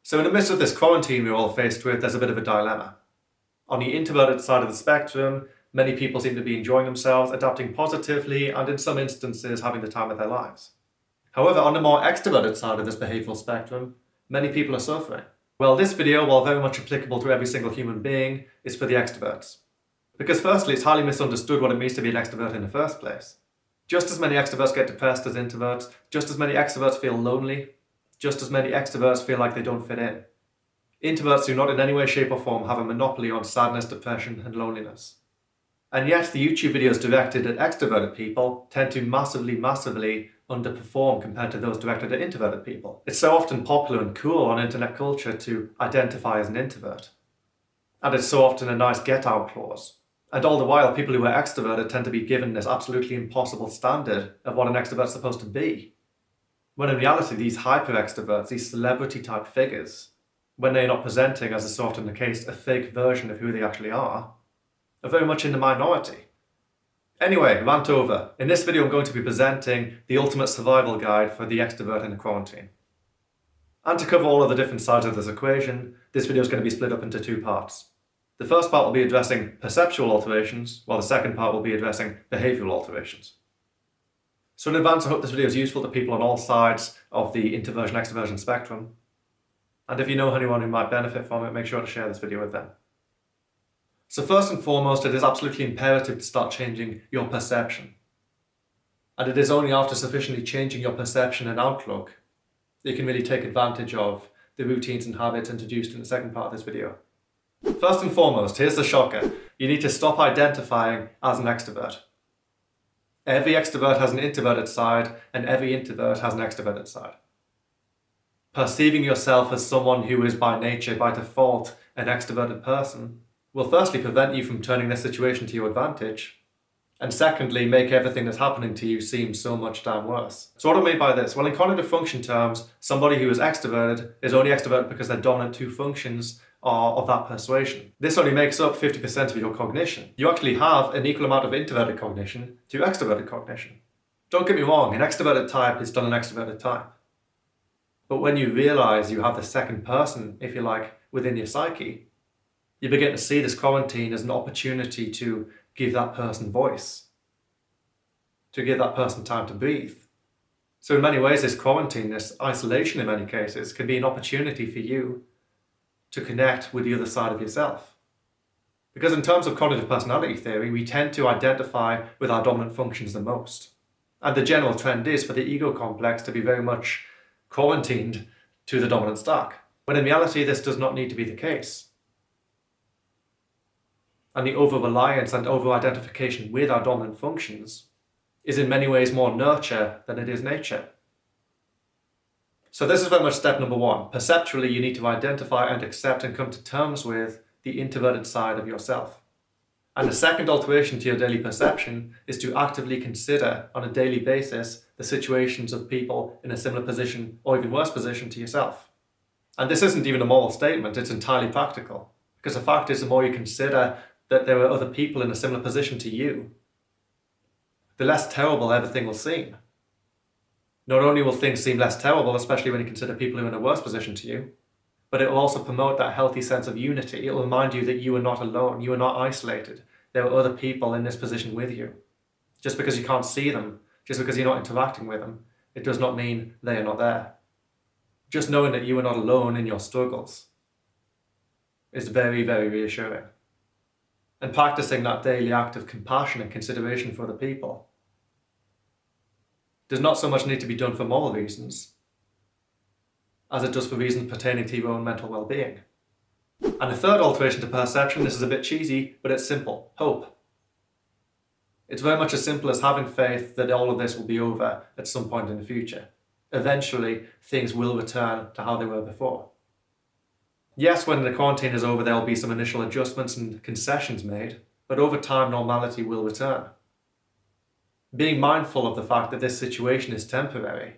So in the midst of this quarantine we're all faced with, there's a bit of a dilemma. On the introverted side of the spectrum, many people seem to be enjoying themselves, adapting positively, and in some instances having the time of their lives. However, on the more extroverted side of this behavioural spectrum, many people are suffering. Well, this video, while very much applicable to every single human being, is for the extroverts. Because firstly, it's highly misunderstood what it means to be an extrovert in the first place. Just as many extroverts get depressed as introverts, just as many extroverts feel lonely, just as many extroverts feel like they don't fit in. Introverts do not in any way, shape or form have a monopoly on sadness, depression and loneliness. And yet the YouTube videos directed at extroverted people tend to massively underperform compared to those directed at introverted people. It's so often popular and cool on internet culture to identify as an introvert. And it's so often a nice get-out clause. And all the while, people who are extroverted tend to be given this absolutely impossible standard of what an extrovert's supposed to be. When in reality, these hyper-extroverts, these celebrity-type figures, when they're not presenting, as is so often the case, a fake version of who they actually are very much in the minority. Anyway, rant over. In this video, I'm going to be presenting the ultimate survival guide for the extrovert in a quarantine. And to cover all of the different sides of this equation, this video is going to be split up into two parts. The first part will be addressing perceptual alterations, while the second part will be addressing behavioural alterations. So in advance, I hope this video is useful to people on all sides of the introversion-extroversion spectrum. And if you know anyone who might benefit from it, make sure to share this video with them. So first and foremost, it is absolutely imperative to start changing your perception. And it is only after sufficiently changing your perception and outlook that you can really take advantage of the routines and habits introduced in the second part of this video. First and foremost, here's the shocker. You need to stop identifying as an extrovert. Every extrovert has an introverted side, and every introvert has an extroverted side. Perceiving yourself as someone who is by nature, by default, an extroverted person will firstly prevent you from turning this situation to your advantage, and secondly, make everything that's happening to you seem so much damn worse. So what do I mean by this? Well, in cognitive function terms, somebody who is extroverted is only extroverted because their dominant two functions are of that persuasion. This only makes up 50% of your cognition. You actually have an equal amount of introverted cognition to extroverted cognition. Don't get me wrong, an extroverted type is still an extroverted type. But when you realise you have the second person, if you like, within your psyche, you begin to see this quarantine as an opportunity to give that person voice, to give that person time to breathe. So in many ways, this quarantine, this isolation in many cases, can be an opportunity for you to connect with the other side of yourself. Because in terms of cognitive personality theory, we tend to identify with our dominant functions the most. And the general trend is for the ego complex to be very much quarantined to the dominant stack. When in reality, this does not need to be the case. And the over-reliance and over-identification with our dominant functions is in many ways more nurture than it is nature. So this is very much step number one. Perceptually, you need to identify and accept and come to terms with the introverted side of yourself. And the second alteration to your daily perception is to actively consider on a daily basis the situations of people in a similar position or even worse position to yourself. And this isn't even a moral statement, it's entirely practical. Because the fact is, the more you consider that there are other people in a similar position to you, the less terrible everything will seem. Not only will things seem less terrible, especially when you consider people who are in a worse position to you, but it will also promote that healthy sense of unity. It will remind you that you are not alone, you are not isolated. There are other people in this position with you. Just because you can't see them, just because you're not interacting with them, it does not mean they are not there. Just knowing that you are not alone in your struggles is very, very reassuring. And practicing that daily act of compassion and consideration for other people does not so much need to be done for moral reasons as it does for reasons pertaining to your own mental well-being. And the third alteration to perception, this is a bit cheesy, but it's simple: hope. It's very much as simple as having faith that all of this will be over at some point in the future. Eventually, things will return to how they were before. Yes, when the quarantine is over, there will be some initial adjustments and concessions made, but over time, normality will return. Being mindful of the fact that this situation is temporary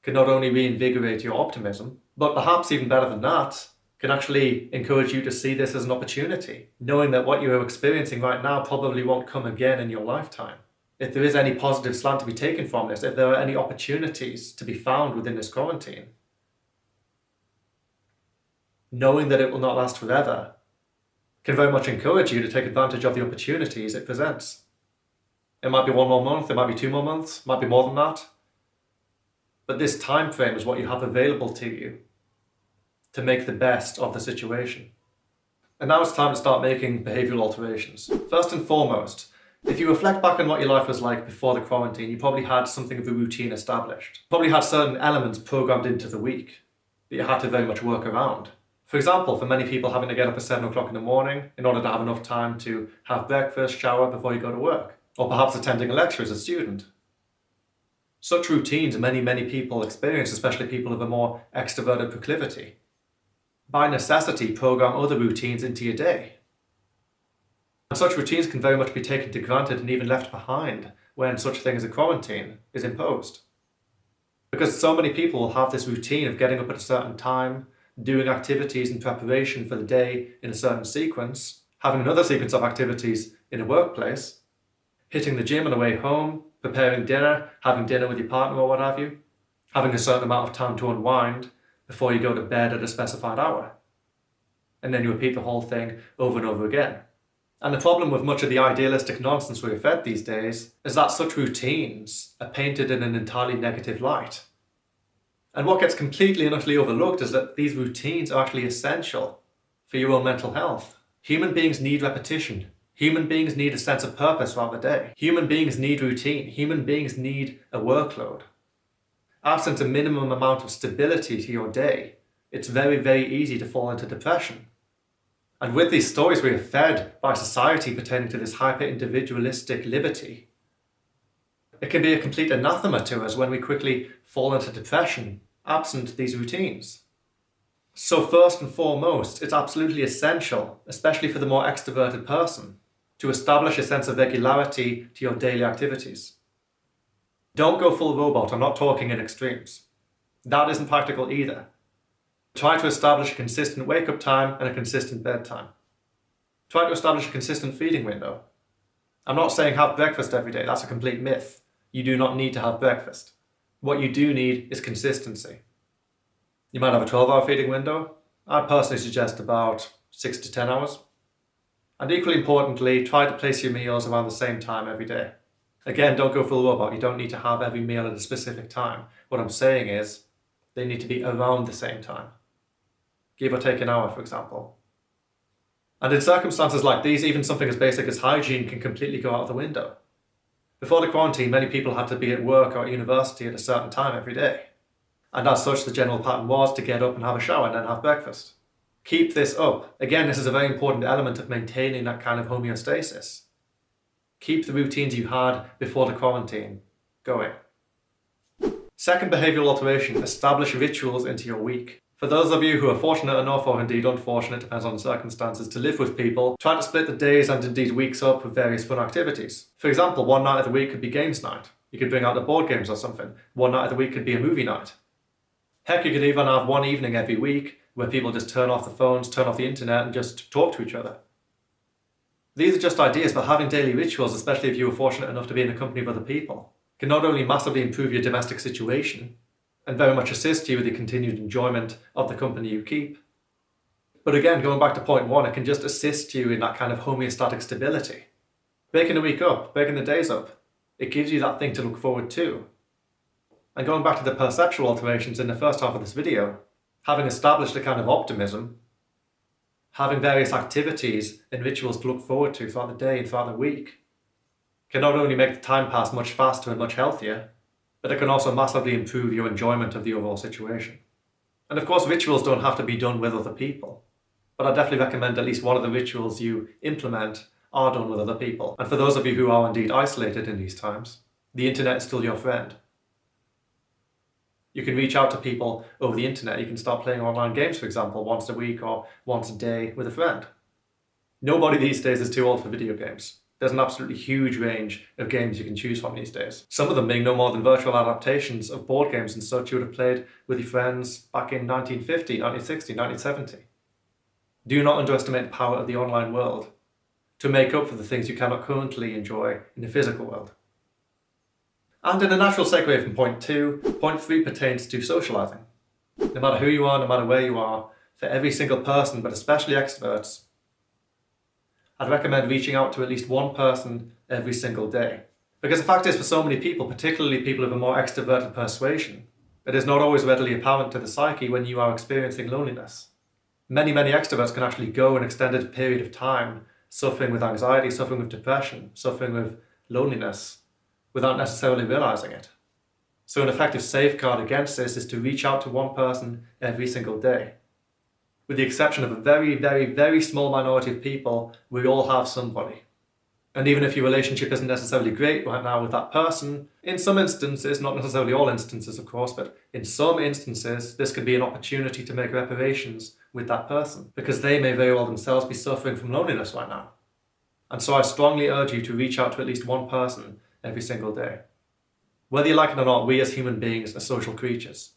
can not only reinvigorate your optimism, but perhaps even better than that, can actually encourage you to see this as an opportunity, knowing that what you're experiencing right now probably won't come again in your lifetime. If there is any positive slant to be taken from this, if there are any opportunities to be found within this quarantine, knowing that it will not last forever, can very much encourage you to take advantage of the opportunities it presents. It might be 1 more month, it might be 2 more months, it might be more than that. But this time frame is what you have available to you to make the best of the situation. And now it's time to start making behavioural alterations. First and foremost, if you reflect back on what your life was like before the quarantine, you probably had something of a routine established. You probably had certain elements programmed into the week that you had to very much work around. For example, for many people, having to get up at 7 o'clock in the morning in order to have enough time to have breakfast, shower before you go to work, or perhaps attending a lecture as a student. Such routines many people experience, especially people of a more extroverted proclivity, by necessity program other routines into your day. And such routines can very much be taken for granted and even left behind when such thing as a quarantine is imposed. Because so many people will have this routine of getting up at a certain time, doing activities in preparation for the day in a certain sequence, having another sequence of activities in a workplace, hitting the gym on the way home, preparing dinner, having dinner with your partner or what have you, having a certain amount of time to unwind before you go to bed at a specified hour. And then you repeat the whole thing over and over again. And the problem with much of the idealistic nonsense we're fed these days is that such routines are painted in an entirely negative light. And what gets completely and utterly overlooked is that these routines are actually essential for your own mental health. Human beings need repetition. Human beings need a sense of purpose throughout the day. Human beings need routine. Human beings need a workload. Absent a minimum amount of stability to your day, it's very easy to fall into depression. And with these stories we are fed by society pertaining to this hyper-individualistic liberty, it can be a complete anathema to us when we quickly fall into depression, absent these routines. So first and foremost, it's absolutely essential, especially for the more extroverted person, to establish a sense of regularity to your daily activities. Don't go full robot. I'm not talking in extremes. That isn't practical either. Try to establish a consistent wake-up time and a consistent bedtime. Try to establish a consistent feeding window. I'm not saying have breakfast every day. That's a complete myth. You do not need to have breakfast. What you do need is consistency. You might have a 12-hour feeding window. I'd personally suggest about 6 to 10 hours. And equally importantly, try to place your meals around the same time every day. Again, don't go full robot. You don't need to have every meal at a specific time. What I'm saying is, they need to be around the same time. Give or take an hour, for example. And in circumstances like these, even something as basic as hygiene can completely go out of the window. Before the quarantine, many people had to be at work or at university at a certain time every day. And as such, the general pattern was to get up and have a shower and then have breakfast. Keep this up. Again, this is a very important element of maintaining that kind of homeostasis. Keep the routines you had before the quarantine going. Second behavioural alteration, establish rituals into your week. For those of you who are fortunate enough, or indeed unfortunate, depends on the circumstances, to live with people, try to split the days and indeed weeks up with various fun activities. For example, one night of the week could be games night. You could bring out the board games or something. One night of the week could be a movie night. Heck, you could even have one evening every week where people just turn off the phones, turn off the internet and just talk to each other. These are just ideas, but having daily rituals, especially if you were fortunate enough to be in the company of other people, can not only massively improve your domestic situation and very much assist you with the continued enjoyment of the company you keep, but again, going back to point one, it can just assist you in that kind of homeostatic stability. Breaking the week up, breaking the days up, it gives you that thing to look forward to. And going back to the perceptual alterations in the first half of this video, having established a kind of optimism, having various activities and rituals to look forward to throughout the day and throughout the week can not only make the time pass much faster and much healthier, but it can also massively improve your enjoyment of the overall situation. And of course, rituals don't have to be done with other people, but I definitely recommend at least one of the rituals you implement are done with other people. And for those of you who are indeed isolated in these times, the internet is still your friend. You can reach out to people over the internet. You can start playing online games, for example, once a week or once a day with a friend. Nobody these days is too old for video games. There's an absolutely huge range of games you can choose from these days. Some of them being no more than virtual adaptations of board games and such you would have played with your friends back in 1950, 1960, 1970. Do not underestimate the power of the online world to make up for the things you cannot currently enjoy in the physical world. And in a natural segue from point 2, point 3 pertains to socializing. No matter who you are, no matter where you are, for every single person, but especially extroverts, I'd recommend reaching out to at least one person every single day. Because the fact is, for so many people, particularly people of a more extroverted persuasion, it is not always readily apparent to the psyche when you are experiencing loneliness. Many extroverts can actually go an extended period of time suffering with anxiety, suffering with depression, suffering with loneliness, without necessarily realizing it. So an effective safeguard against this is to reach out to one person every single day. With the exception of a very small minority of people, we all have somebody. And even if your relationship isn't necessarily great right now with that person, in some instances, not necessarily all instances of course, but in some instances, this could be an opportunity to make reparations with that person, because they may very well themselves be suffering from loneliness right now. And so I strongly urge you to reach out to at least one person every single day. Whether you like it or not, we as human beings are social creatures.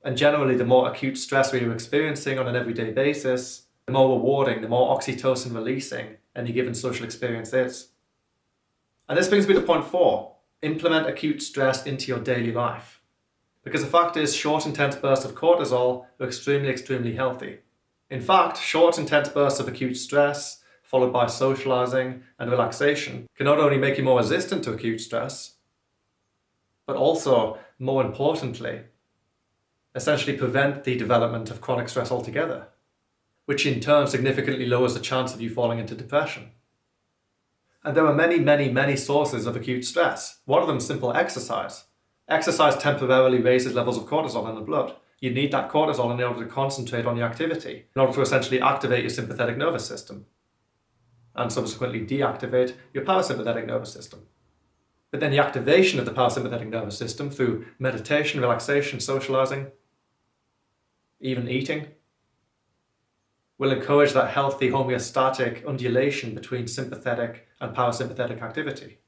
And generally, the more acute stress we are experiencing on an everyday basis, the more rewarding, the more oxytocin releasing any given social experience is. And this brings me to point 4. Implement acute stress into your daily life. Because the fact is, short, intense bursts of cortisol are extremely healthy. In fact, short, intense bursts of acute stress, followed by socializing and relaxation, can not only make you more resistant to acute stress, but also, more importantly, essentially prevent the development of chronic stress altogether, which in turn significantly lowers the chance of you falling into depression. And there are many sources of acute stress. One of them is simple exercise. Exercise temporarily raises levels of cortisol in the blood. You need that cortisol in order to concentrate on your activity, in order to essentially activate your sympathetic nervous system, and subsequently deactivate your parasympathetic nervous system. But then the activation of the parasympathetic nervous system through meditation, relaxation, socializing, even eating, will encourage that healthy homeostatic undulation between sympathetic and parasympathetic activity.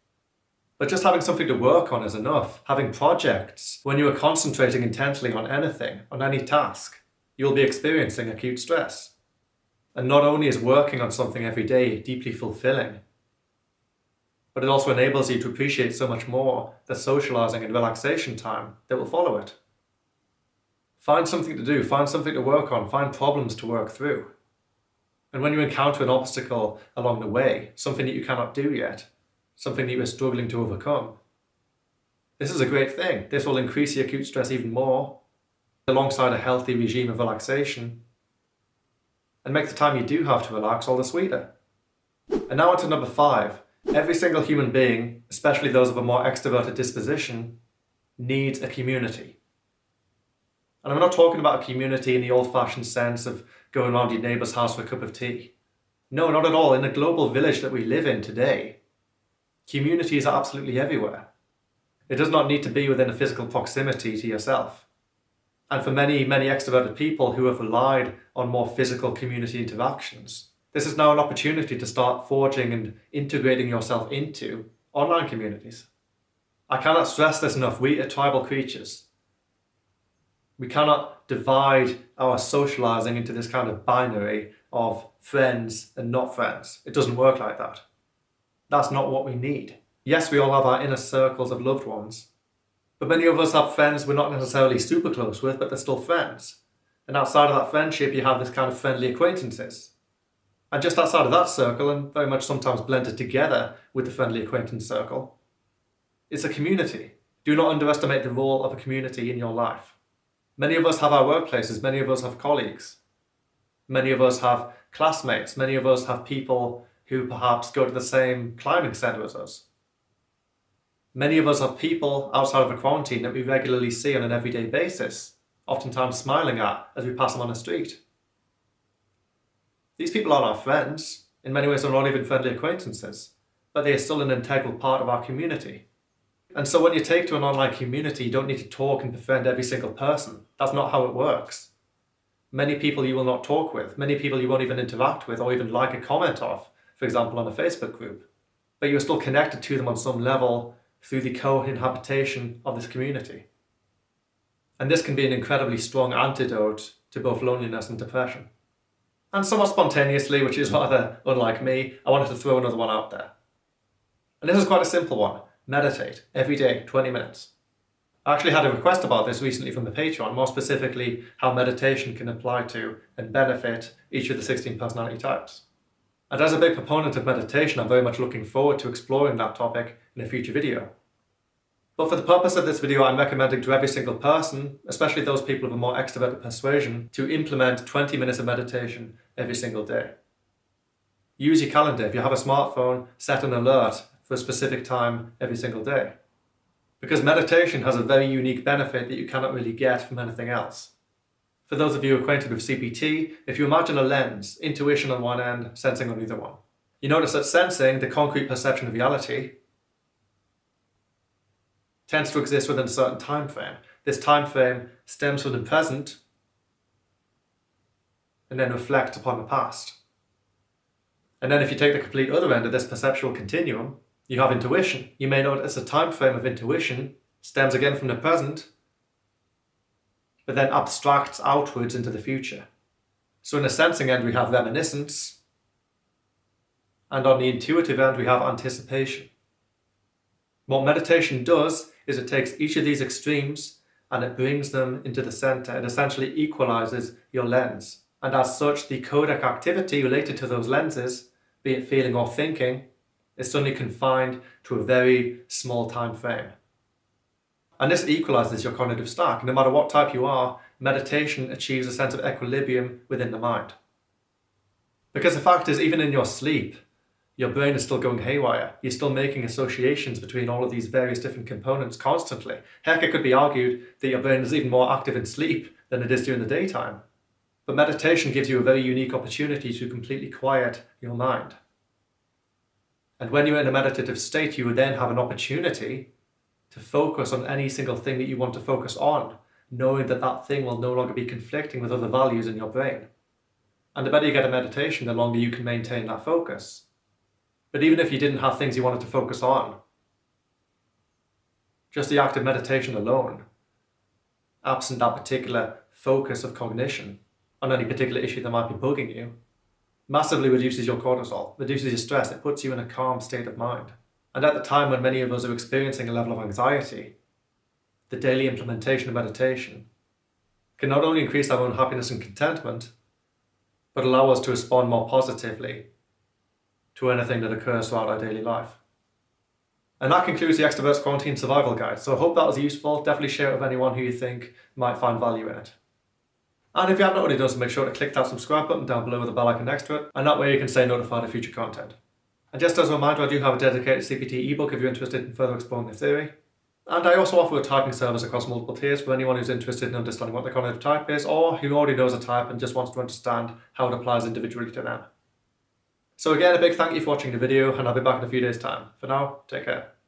But just having something to work on is enough. Having projects, when you are concentrating intently on anything, on any task, you'll be experiencing acute stress. And not only is working on something every day deeply fulfilling, but it also enables you to appreciate so much more the socializing and relaxation time that will follow it. Find something to do, find something to work on, find problems to work through. And when you encounter an obstacle along the way, something that you cannot do yet, something that you are struggling to overcome, this is a great thing. This will increase the acute stress even more, alongside a healthy regime of relaxation, and make the time you do have to relax all the sweeter. And now on to number 5. Every single human being, especially those of a more extroverted disposition, needs a community. And I'm not talking about a community in the old-fashioned sense of going around your neighbour's house for a cup of tea. No, not at all. In the global village that we live in today, communities are absolutely everywhere. It does not need to be within a physical proximity to yourself. And for many extroverted people who have relied on more physical community interactions, this is now an opportunity to start forging and integrating yourself into online communities. I cannot stress this enough. We are tribal creatures. We cannot divide our socializing into this kind of binary of friends and not friends. It doesn't work like that. That's not what we need. Yes, we all have our inner circles of loved ones, but many of us have friends we're not necessarily super close with, but they're still friends. And outside of that friendship, you have this kind of friendly acquaintances. And just outside of that circle, and very much sometimes blended together with the friendly acquaintance circle, it's a community. Do not underestimate the role of a community in your life. Many of us have our workplaces, many of us have colleagues, many of us have classmates, many of us have people who perhaps go to the same climbing centre as us. Many of us have people outside of a quarantine that we regularly see on an everyday basis, oftentimes smiling at as we pass them on the street. These people aren't our friends, in many ways they're not even friendly acquaintances, but they are still an integral part of our community. And so when you take to an online community, you don't need to talk and befriend every single person. That's not how it works. Many people you will not talk with, many people you won't even interact with or even like a comment of, for example on a Facebook group. But you're still connected to them on some level through the co-inhabitation of this community. And this can be an incredibly strong antidote to both loneliness and depression. And somewhat spontaneously, which is rather unlike me, I wanted to throw another one out there. And this is quite a simple one. Meditate every day, 20 minutes. I actually had a request about this recently from the Patreon, more specifically how meditation can apply to and benefit each of the 16 personality types. And as a big proponent of meditation, I'm very much looking forward to exploring that topic in a future video. But for the purpose of this video, I'm recommending to every single person, especially those people of a more extroverted persuasion, to implement 20 minutes of meditation every single day. Use your calendar. If you have a smartphone, set an alert for a specific time every single day. Because meditation has a very unique benefit that you cannot really get from anything else. For those of you acquainted with CBT, if you imagine a lens, intuition on one end, sensing on the other one, you notice that sensing, the concrete perception of reality, tends to exist within a certain time frame. This time frame stems from the present and then reflects upon the past. And then if you take the complete other end of this perceptual continuum, you have intuition. You may notice a time frame of intuition stems again from the present, but then abstracts outwards into the future. So in the sensing end, we have reminiscence, and on the intuitive end, we have anticipation. What meditation does is it takes each of these extremes and it brings them into the center. It essentially equalizes your lens. And as such, the codec activity related to those lenses, be it feeling or thinking, is suddenly confined to a very small time frame. And this equalizes your cognitive stack. No matter what type you are, meditation achieves a sense of equilibrium within the mind. Because the fact is, even in your sleep, your brain is still going haywire. You're still making associations between all of these various different components constantly. Heck, it could be argued that your brain is even more active in sleep than it is during the daytime. But meditation gives you a very unique opportunity to completely quiet your mind. And when you're in a meditative state, you would then have an opportunity to focus on any single thing that you want to focus on, knowing that that thing will no longer be conflicting with other values in your brain. And the better you get at meditation, the longer you can maintain that focus. But even if you didn't have things you wanted to focus on, just the act of meditation alone, absent that particular focus of cognition on any particular issue that might be bugging you, massively reduces your cortisol, reduces your stress. It puts you in a calm state of mind. And at the time when many of us are experiencing a level of anxiety, the daily implementation of meditation can not only increase our own happiness and contentment, but allow us to respond more positively to anything that occurs throughout our daily life. And that concludes the Extroverts Quarantine Survival Guide. So I hope that was useful. Definitely share it with anyone who you think might find value in it. And if you haven't already done so, make sure to click that subscribe button down below with the bell icon next to it, and that way you can stay notified of future content. And just as a reminder, I do have a dedicated CBT ebook if you're interested in further exploring the theory. And I also offer a typing service across multiple tiers for anyone who's interested in understanding what the cognitive type is, or who already knows a type and just wants to understand how it applies individually to them. So again, a big thank you for watching the video, and I'll be back in a few days' time. For now, take care.